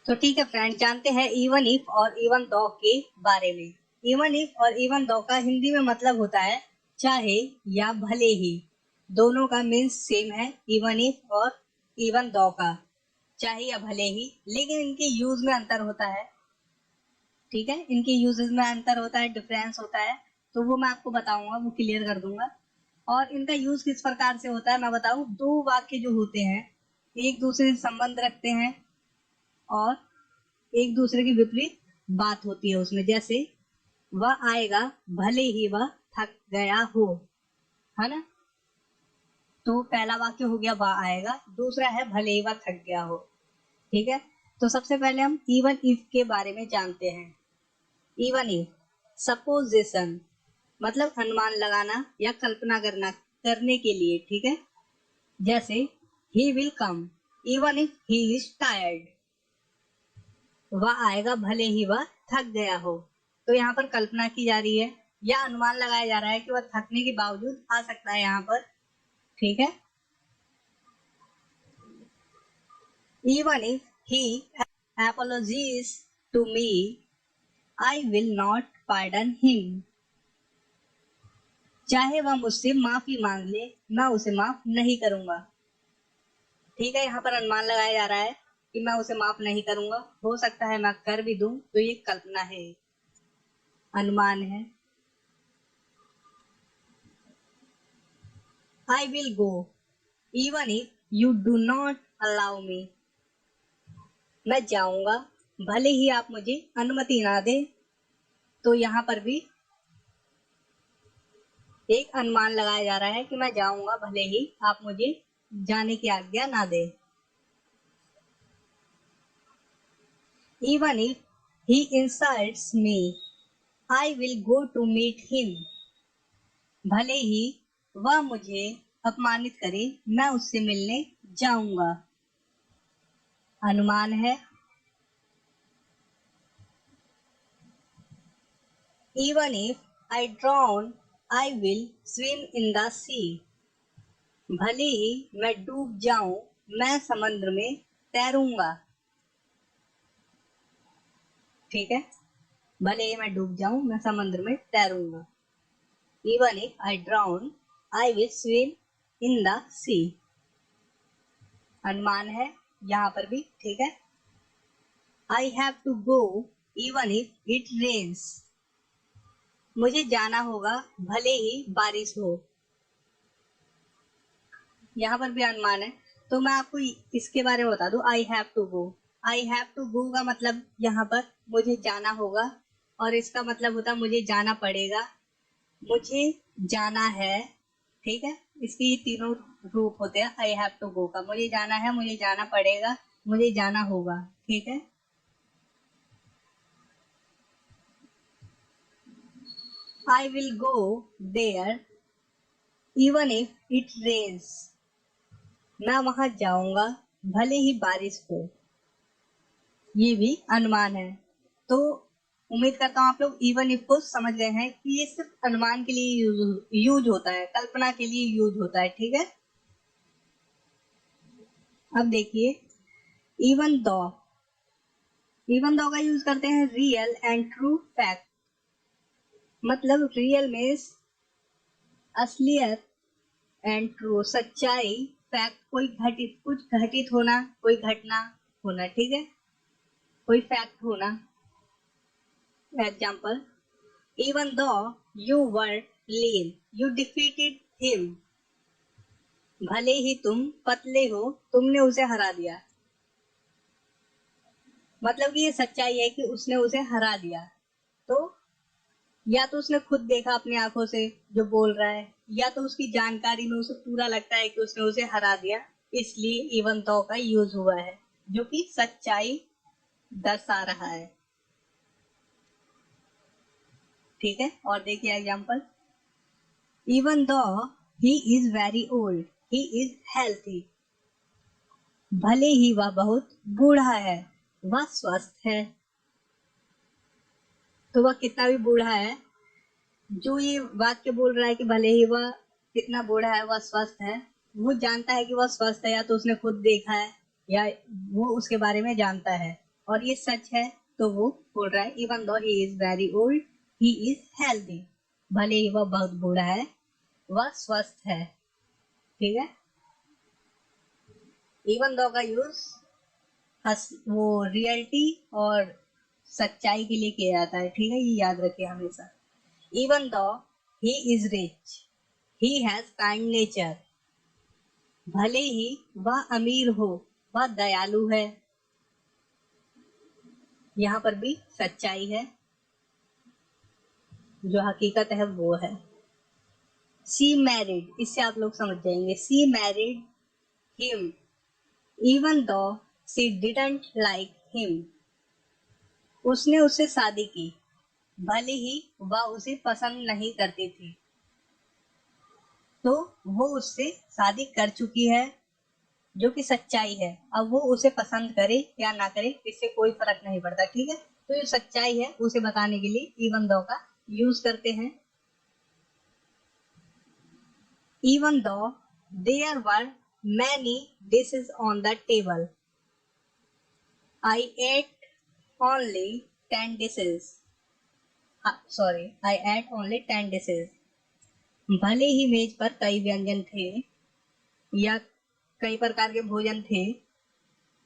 तो ठीक है फ्रेंड, जानते हैं इवन इफ और इवन दो के बारे में। इवन इफ और इवन दो का हिंदी में मतलब होता है चाहे या भले ही। दोनों का मीन्स सेम है, इवन इफ और इवन दो का, चाहे या भले ही, लेकिन इनके यूज में अंतर होता है। ठीक है, इनके यूजेस में अंतर होता है, डिफरेंस होता है, तो वो मैं आपको बताऊंगा, वो क्लियर कर दूंगा। और इनका यूज किस प्रकार से होता है मैं बताऊं। दो वाक्य जो होते हैं एक दूसरे से संबंध रखते हैं और एक दूसरे के विपरीत बात होती है उसमें। जैसे वह आएगा भले ही वह थक गया हो, है ना। तो पहला वाक्य हो गया वह आएगा, दूसरा है भले ही वह थक गया हो। ठीक है, तो सबसे पहले हम इवन इफ के बारे में जानते हैं। इवन इफ सपोजिशन मतलब अनुमान लगाना या कल्पना करने के लिए। ठीक है, जैसे he will come even if he is tired, वह आएगा भले ही वह थक गया हो। तो यहाँ पर कल्पना की जा रही है या अनुमान लगाया जा रहा है कि वह थकने के बावजूद आ सकता है यहाँ पर। ठीक है, even if he apologizes to me, I will not pardon him। चाहे वह मुझसे माफी मांग ले, मैं उसे माफ नहीं करूंगा। ठीक है, यहाँ पर अनुमान लगाया जा रहा है कि मैं उसे माफ नहीं करूंगा, हो सकता है मैं कर भी दूं, तो ये कल्पना है, अनुमान है। I will go even if you do not allow me। मैं जाऊंगा भले ही आप मुझे अनुमति ना दे। तो यहाँ पर भी एक अनुमान लगाया जा रहा है कि मैं जाऊंगा भले ही आप मुझे जाने की आज्ञा ना दे। Even if he insults me, I will go to meet him। भले ही वह मुझे अपमानित करे, मैं उससे मिलने जाऊंगा, अनुमान है। Even if I drown, I will swim in the sea। भले ही मैं डूब जाऊं, मैं समुद्र में तैरूंगा। ठीक है, भले ही मैं डूब जाऊं, मैं समुद्र में तैरूंगा। Even if I drown, I will swim in the sea। अनुमान है यहाँ पर भी। ठीक है, I have to go even if it rains। मुझे जाना होगा भले ही बारिश हो, यहाँ पर भी अनुमान है। तो मैं आपको इसके बारे में बता दूं, I have to go. I have to go का मतलब यहाँ पर मुझे जाना होगा, और इसका मतलब होता है मुझे जाना पड़ेगा, मुझे जाना है। ठीक है, इसके ये तीनों रूप होते हैं आई हैव टू गो का। मुझे जाना है, मुझे जाना पड़ेगा, मुझे जाना होगा। ठीक है, I will go there even if it rains. मैं वहां जाऊंगा भले ही बारिश हो, ये भी अनुमान है। तो उम्मीद करता हूँ आप लोग इवन इफ को समझ गए हैं कि ये सिर्फ अनुमान के लिए यूज होता है, कल्पना के लिए यूज होता है। ठीक है, अब देखिए इवन दो। इवन दो का यूज करते हैं रियल एंड ट्रू फैक्ट। मतलब रियल में असलियत एंड ट्रू सच्चाई, फैक्ट कोई घटित, कुछ घटित होना, कोई घटना होना। ठीक है, कोई फैक्ट होना। Example, even though you were lean, you defeated him। भले ही तुम पतले हो, तुमने उसे हरा दिया। मतलब कि ये सच्चाई है कि उसने उसे हरा दिया। तो या तो उसने खुद देखा अपनी आंखों से जो बोल रहा है, या तो उसकी जानकारी में उसे पूरा लगता है कि उसने उसे हरा दिया, इसलिए इवन दो का यूज हुआ है, जो कि सच्चाई दर्शा रहा है। ठीक है, और देखिए example, even though he is very old, he is healthy. भले ही वह बहुत बूढ़ा है, वह स्वस्थ है। तो वह कितना भी बूढ़ा है, जो ये वाक्य बोल रहा है कि भले ही वह कितना बूढ़ा है वह स्वस्थ है, वो जानता है कि वह स्वस्थ है, या तो उसने खुद देखा है या वो उसके बारे में जानता है। और ये सच है, तो वो बोल रहा है even though he is very old he is healthy. भले ही वह बहुत बूढ़ा है, वह स्वस्थ है। ठीक है। इवन दो का यूज वो रियलिटी और सच्चाई के लिए किया जाता है। ठीक है, ये याद रखिए हमेशा। Even though he is rich he has kind nature. भले ही वह अमीर हो, वह दयालु है। यहाँ पर भी सच्चाई है, जो हकीकत है वो है। शी मैरिड, इससे आप लोग समझ जाएंगे। She married him even though she didn't like him. उसने उससे शादी की, भले ही वह उसे पसंद नहीं करती थी। तो वो उससे शादी कर चुकी है, जो कि सच्चाई है। अब वो उसे पसंद करे या ना करे, इससे कोई फर्क नहीं पड़ता। ठीक है, तो ये सच्चाई है, उसे बताने के लिए इवन दो का यूज करते हैं। Even though there were many dishes on the table I ate only 10 dishes. Sorry, I ate only 10 dishes. भले ही मेज पर कई व्यंजन थे या कई प्रकार के भोजन थे,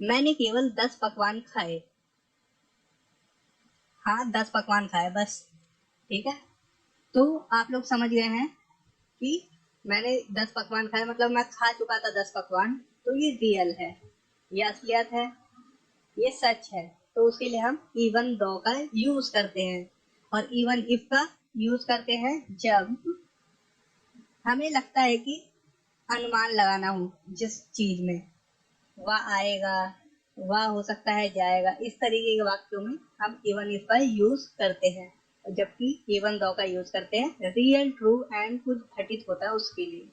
मैंने केवल 10 पकवान खाए। हाँ, 10 पकवान खाए बस। ठीक है, तो आप लोग समझ गए हैं कि मैंने 10 पकवान खाए मतलब मैं खा चुका था 10 पकवान। तो ये रियल है, ये असलियत है, ये सच है। तो उसके लिए हम इवन दो का यूज करते हैं। और इवन इफ का यूज करते हैं जब हमें लगता है कि अनुमान लगाना हो जिस चीज में, वह आएगा, वह हो सकता है जाएगा, इस तरीके के वाक्यों में हम इवन इफ का यूज करते हैं। जबकि इवन दो का यूज करते हैं रियल, ट्रू एंड कुछ घटित होता है उसके लिए।